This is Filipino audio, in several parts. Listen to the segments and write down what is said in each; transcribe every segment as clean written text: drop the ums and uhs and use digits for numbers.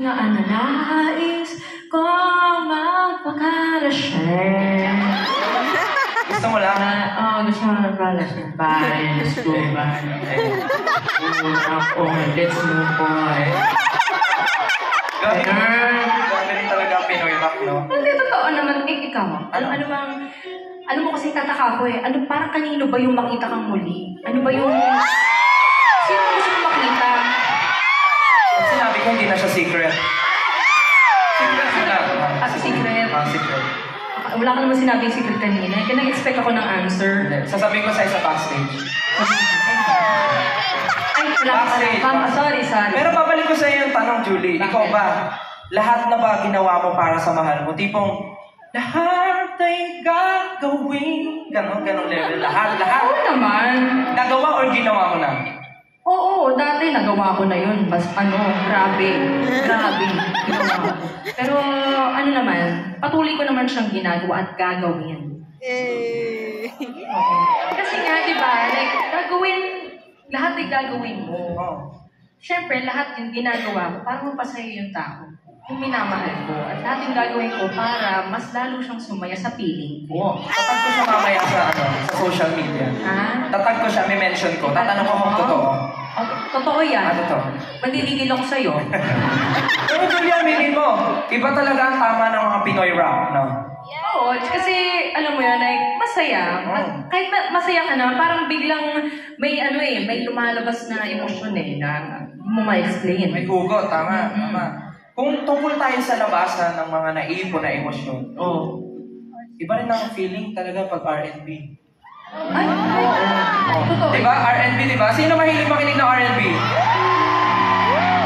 Na nais kong magpakalasya. Gusto mo lang? Gusto mo magpakalasya. Bye, let's go, bye. Let's move on. Grabe rin talaga ang Pinoy rock, no? Hindi, totoo naman. Ikaw, ano mo kasi tataka ko eh. Parang kanino ba yung makita kang muli? Ano ba yung... Sino mo gusto mong makita? Pag sinabi ko, hindi na siya secret. Secret sila. Secret? Secret. Wala ka naman sinabing secret kanina. Kaya nag-expect ako ng answer. Sasabihin ko sa'yo sa backstage. Ay, wala ka pala. Sorry. Pero babalik ko sa'yo yung tanong, Julie. Ikaw ba? Lahat na ba ginawa mo para sa mahal mo? Tipong, lahat ay gagawin. Ganon level. Lahat. Oo naman. Nagawa or ginawa mo na? Oo, dati nagawa ko na yun. Grabe. Ginawa ko. Pero ano naman, patuloy ko naman siyang ginagawa at gagawin. Oo. Kasi nga, di ba, lahat ay gagawin mo. Siyempre, lahat yung ginagawa ko para mapasaya yung tao. Yung minamahal ko. At lahat yung gagawin ko para mas lalo siyang sumaya sa piling ko. Tatag ko siya mamaya sa social media. Tatag ko siya, may mention ko. Tatanong ko kung totoo. Totoo yan. Totoo. Mandiligil ako sa'yo. Pero Julia, aminin mo, iba talaga ang tama ng mga Pinoy rap, no? Oo, kasi alam mo yun, masaya. Kahit masaya ka na, parang biglang may lumalabas na emosyon na mo ma-explain. May hugot, tama. Kung tungkol tayo sa labasan ng mga naiipon na emosyon, iba rin ang feeling talaga pag R&B. Ay, totoo. Diba? R&B, diba? Sino mahilig makinig ng R&B?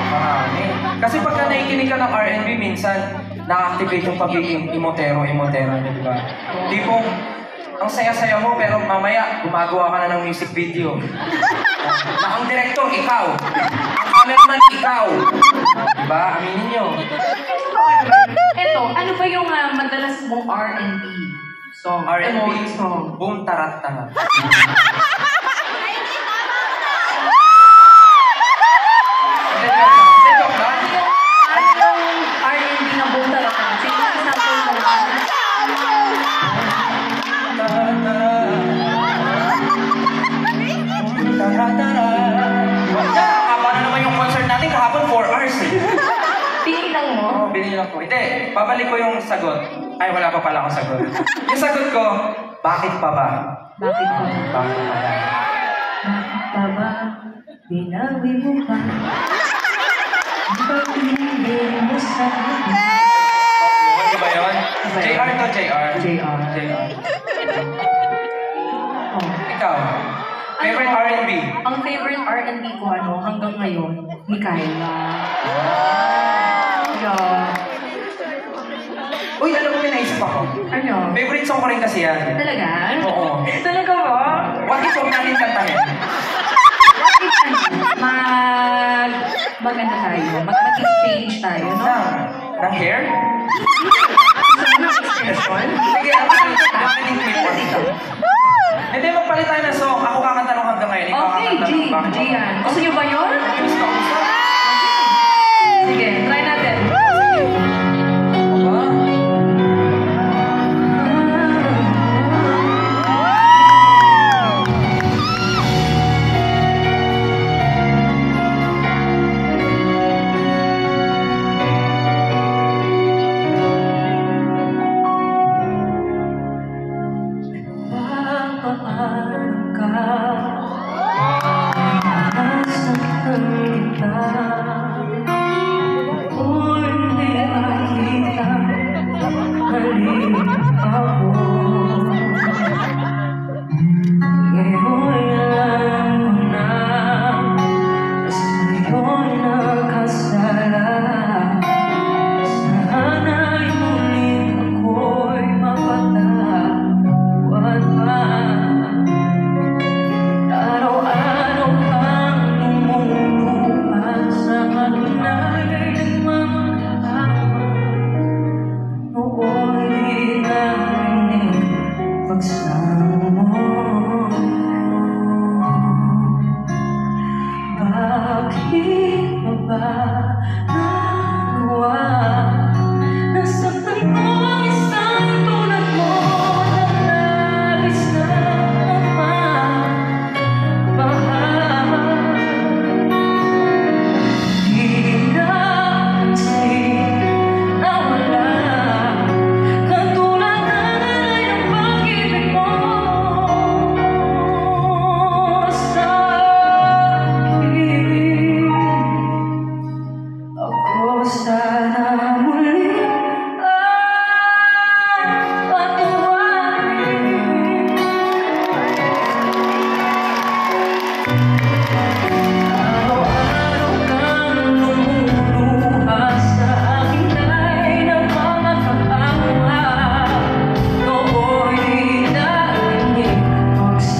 Marami. Kasi pagka nakikinig ka ng R&B, minsan, na-activate yung pagiging imotera, diba? Tipong, ang saya-saya mo, pero mamaya, gumagawa ka na ng music video. Na ang director, ikaw. Ang cameraman, ikaw. Diba? Aminin nyo. Eto, ano ba yung madalas mong R&B song? R&B song? Boom, tarat, tarat. Ano yung R&B na boom tarat? Sino ang sample mo? Paano naman yung concert natin kahapon 4 hours eh. Pinilang mo? Oo, binilang ko. Hindi, babalik ko yung sagot. Ay, wala pa pala akong sagot. Yung sagot ko, bakit pa ba? Bakit pa? Bakit pa ba? Bakit pa ba? Binawi mo ba? Ang pag-ibig mo sa akin. Ano ba yun? JR to, JR. JR. Ikaw, favorite R&B? Ang favorite R&B ko hanggang ngayon, ni Kyla. Yeah. Uy, alam mo, may naisip ako. Ano? Favorite song ko rin kasi yan. Talaga? Oo. Talaga ba? What if huwag natin kantahin? What if maganda tayo? Mag-exchange tayo, no? Ng hair? Gusto mo ng extension? Sige, makinig clip mo dito. Hindi, magpalit tayo ng song. Ako kakanta nung hanggang ngayon. Ikaw Okay, kakanta nung bakit G yan. Gusto niyo ba yun? Gusto. Sige.